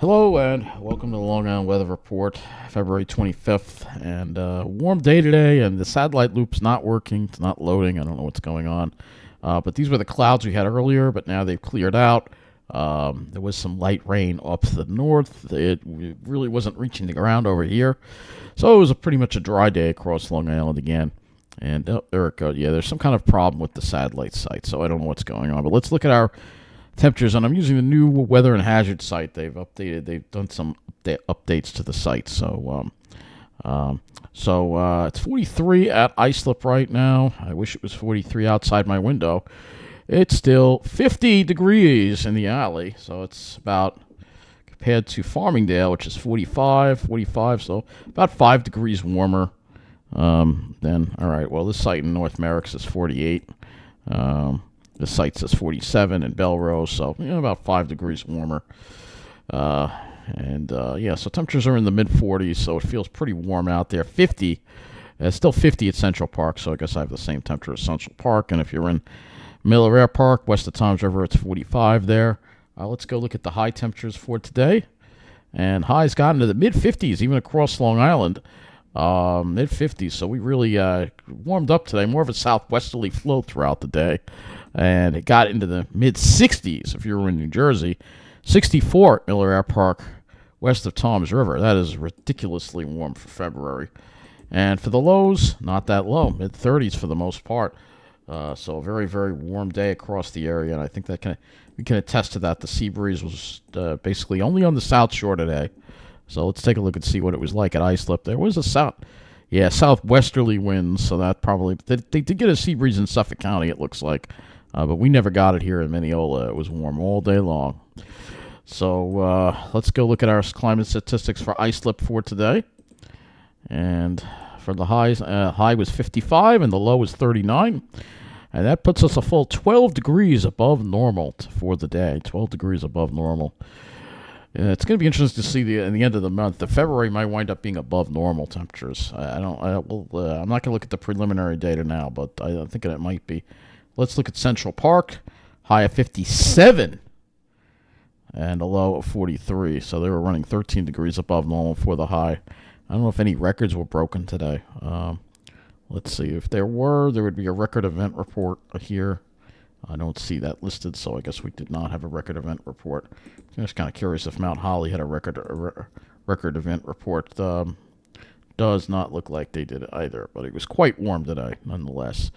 Hello and welcome to the Long Island Weather Report, February 25th. And warm day today, and the satellite loop's not working. It's not loading. I don't know what's going on. But these were the clouds we had earlier, but now they've cleared out. There was some light rain up to the north. It really wasn't reaching the ground over here. So it was pretty much a dry day across Long Island again. And there it goes. Yeah, there's some kind of problem with the satellite site, so I don't know what's going on. But let's look at our temperatures, and I'm using the new weather and hazard site. They've done some updates to the site. So it's 43 at Islip right now. I wish it was 43 outside my window. It's still 50 degrees in the alley, so it's about, compared to Farmingdale, which is 45, so about 5 degrees warmer. Then, all right, well, this site in North Merrick is 48. The site says 47 in Belrose, so about 5 degrees warmer. So temperatures are in the mid-40s, so it feels pretty warm out there. 50, it's still 50 at Central Park, so I guess I have the same temperature as Central Park. And if you're in Miller Air Park, west of Toms River, it's 45 there. Let's go look at the high temperatures for today. And highs got into the mid-50s, even across Long Island. Mid-50s, so we really warmed up today. More of a southwesterly flow throughout the day. And it got into the mid-60s if you were in New Jersey. 64 at Miller Air Park, west of Toms River. That is ridiculously warm for February. And for the lows, not that low, mid-30s for the most part. So a very, very warm day across the area, and I think that we can attest to that. The sea breeze was basically only on the South Shore today. So let's take a look and see what it was like at Islip. There was a southwesterly winds, so that probably they did get a sea breeze in Suffolk County, it looks like. But we never got it here in Mineola. It was warm all day long. So let's go look at our climate statistics for Islip for today. And for the highs, high was 55 and the low was 39. And that puts us a full 12 degrees above normal for the day. 12 degrees above normal. It's going to be interesting to see in the end of the month. The February might wind up being above normal temperatures. I'm not going to look at the preliminary data now, but I think it might be. Let's look at Central Park. High of 57 and a low of 43. So they were running 13 degrees above normal for the high. I don't know if any records were broken today. Let's see. If there would be a record event report here. I don't see that listed, so I guess we did not have a record event report. I'm just kind of curious if Mount Holly had a record event report. Does not look like they did either, but it was quite warm today, nonetheless.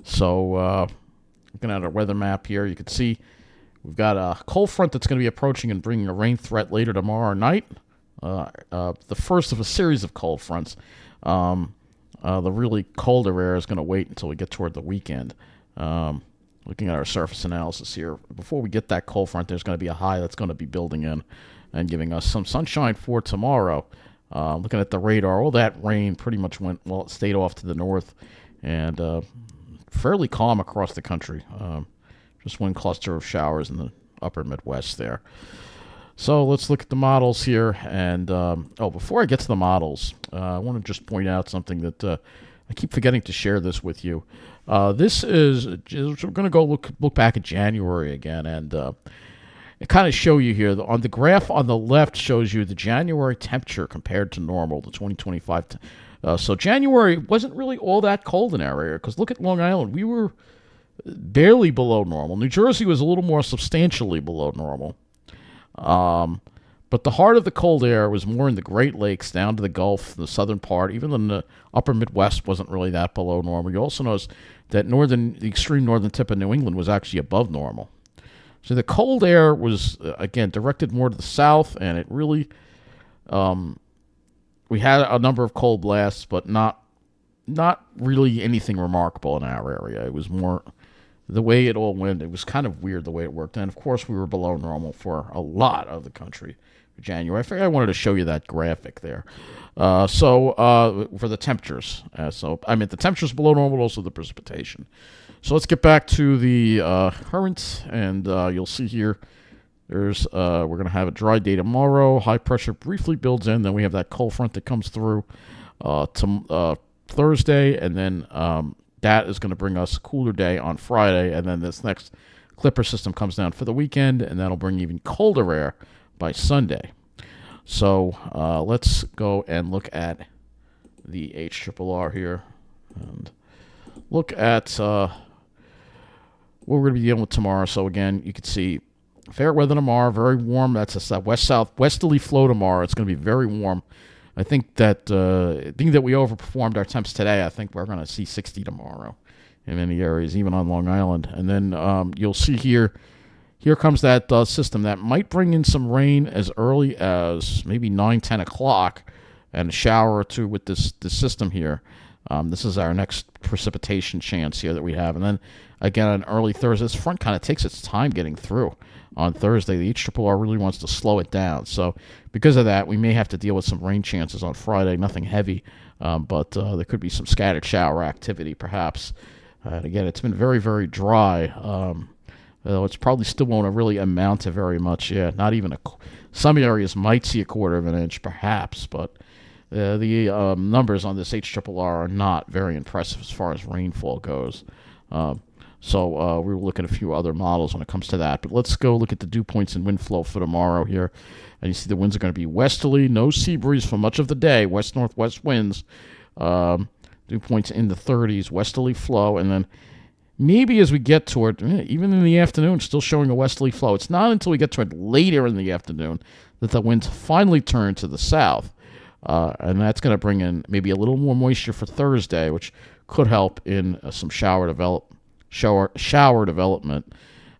So, looking at our weather map here, you can see we've got a cold front that's going to be approaching and bringing a rain threat later tomorrow night. The first of a series of cold fronts. The really colder air is going to wait until we get toward the weekend. Looking at our surface analysis here, before we get that cold front, there's going to be a high that's going to be building in and giving us some sunshine for tomorrow. Looking at the radar, all that rain pretty much it stayed off to the north and fairly calm across the country. Just one cluster of showers in the upper Midwest there. So let's look at the models here. And before I get to the models, I want to just point out something that I keep forgetting to share this with you. We're going to go look back at January again, and it kind of show you here. On the graph on the left shows you the January temperature compared to normal, the 2025. So January wasn't really all that cold in our area, because look at Long Island. We were barely below normal. New Jersey was a little more substantially below normal. But the heart of the cold air was more in the Great Lakes, down to the Gulf, the southern part. Even in the upper Midwest wasn't really that below normal. You also notice that the extreme northern tip of New England was actually above normal. So the cold air was, again, directed more to the south, and it really, we had a number of cold blasts, but not really anything remarkable in our area. It was more the way it all went. It was kind of weird the way it worked. And, of course, we were below normal for a lot of the country for January. I figured I wanted to show you that graphic there. For the temperatures. The temperatures below normal, but also the precipitation. So let's get back to the currents, and you'll see here we're going to have a dry day tomorrow. High pressure briefly builds in. Then we have that cold front that comes through Thursday, and then that is going to bring us a cooler day on Friday, and then this next Clipper system comes down for the weekend, and that'll bring even colder air by Sunday. So let's go and look at the HRRR here and look at what we're going to be dealing with tomorrow. So again, you can see fair weather tomorrow, very warm. That's a west-south westerly flow tomorrow. It's going to be very warm. I think that we overperformed our temps today. I think we're going to see 60 tomorrow in many areas, even on Long Island. And then you'll see here comes that system that might bring in some rain as early as maybe 9-10 o'clock, and a shower or two with this system here. This is our next precipitation chance here that we have. And then again on early Thursday, this front kind of takes its time getting through. On Thursday, the HRRR really wants to slow it down. So because of that, we may have to deal with some rain chances on Friday. Nothing heavy, but there could be some scattered shower activity perhaps. And again, it's been very, very dry. It's probably still won't really amount to very much. Yeah, not even some areas might see a quarter of an inch perhaps, but the numbers on this HRRR are not very impressive as far as rainfall goes. So we will look at a few other models when it comes to that. But let's go look at the dew points and wind flow for tomorrow here. And you see the winds are going to be westerly, no sea breeze for much of the day, west-northwest winds. Dew points in the 30s, westerly flow. And then maybe as we get toward, even in the afternoon, still showing a westerly flow. It's not until we get toward later in the afternoon that the winds finally turn to the south. And that's going to bring in maybe a little more moisture for Thursday, which could help in some shower development.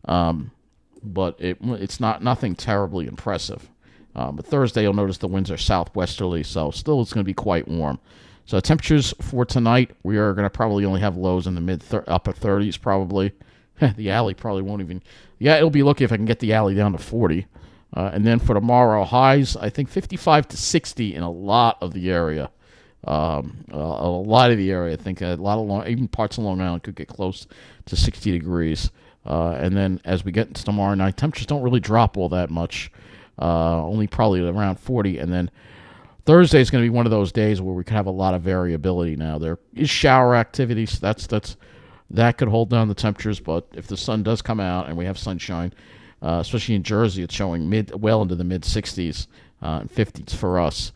But it's nothing terribly impressive. But Thursday, you'll notice the winds are southwesterly, so still it's going to be quite warm. So temperatures for tonight, we are going to probably only have lows in the upper 30s probably. The alley probably won't even. Yeah, it'll be lucky if I can get the alley down to 40. And then for tomorrow, highs, I think 55 to 60 in a lot of the area. A lot of the area, I think even parts of Long Island could get close to 60 degrees. And then as we get into tomorrow night, temperatures don't really drop all that much, only probably around 40. And then Thursday is going to be one of those days where we could have a lot of variability. Now there is shower activity, so that could hold down the temperatures. But if the sun does come out and we have sunshine, especially in Jersey, it's showing well into the mid 60s and 50s for us.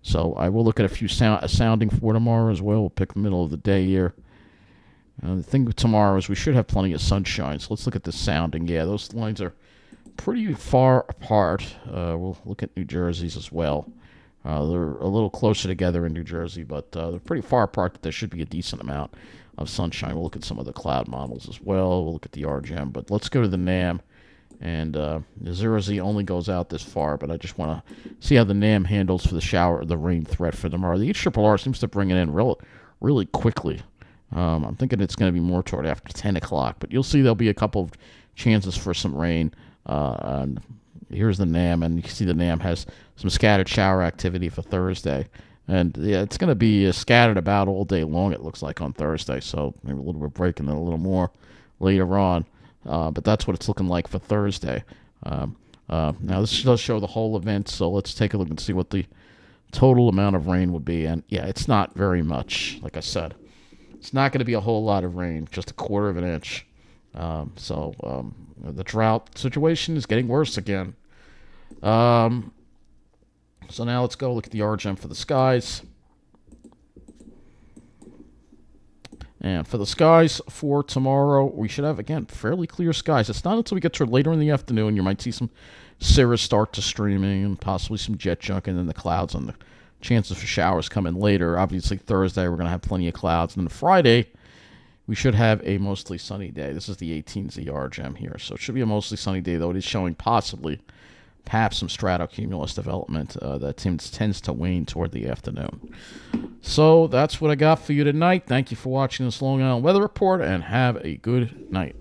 So I will look at a few sounding for tomorrow as well. We'll pick the middle of the day here. The thing with tomorrow is we should have plenty of sunshine. So let's look at the sounding. Yeah, those lines are pretty far apart. We'll look at New Jersey's as well. They're a little closer together in New Jersey, but they're pretty far apart that there should be a decent amount of sunshine. We'll look at some of the cloud models as well. We'll look at the RGM. But let's go to the NAM. And the 0Z only goes out this far, but I just want to see how the NAM handles for the rain threat for tomorrow. The HRRR seems to bring it in really quickly. I'm thinking it's going to be more toward after 10 o'clock, but you'll see there'll be a couple of chances for some rain. And here's the NAM, and you can see the NAM has some scattered shower activity for Thursday. And yeah, it's going to be scattered about all day long, it looks like, on Thursday, so maybe a little bit of break and then a little more later on. But that's what it's looking like for Thursday. Now, this does show the whole event, so let's take a look and see what the total amount of rain would be. And, yeah, it's not very much, like I said. It's not going to be a whole lot of rain, just a quarter of an inch. So the drought situation is getting worse again. So now let's go look at the RGM for the skies. And for the skies for tomorrow, we should have, again, fairly clear skies. It's not until we get to later in the afternoon you might see some cirrus start to streaming and possibly some jet junk, and then the clouds and the chances for showers come in later. Obviously, Thursday we're going to have plenty of clouds. And then Friday, we should have a mostly sunny day. This is the 18Z RGM here. So it should be a mostly sunny day, though it is showing perhaps some stratocumulus development that tends to wane toward the afternoon. So that's what I got for you tonight. Thank you for watching this Long Island Weather Report, and have a good night.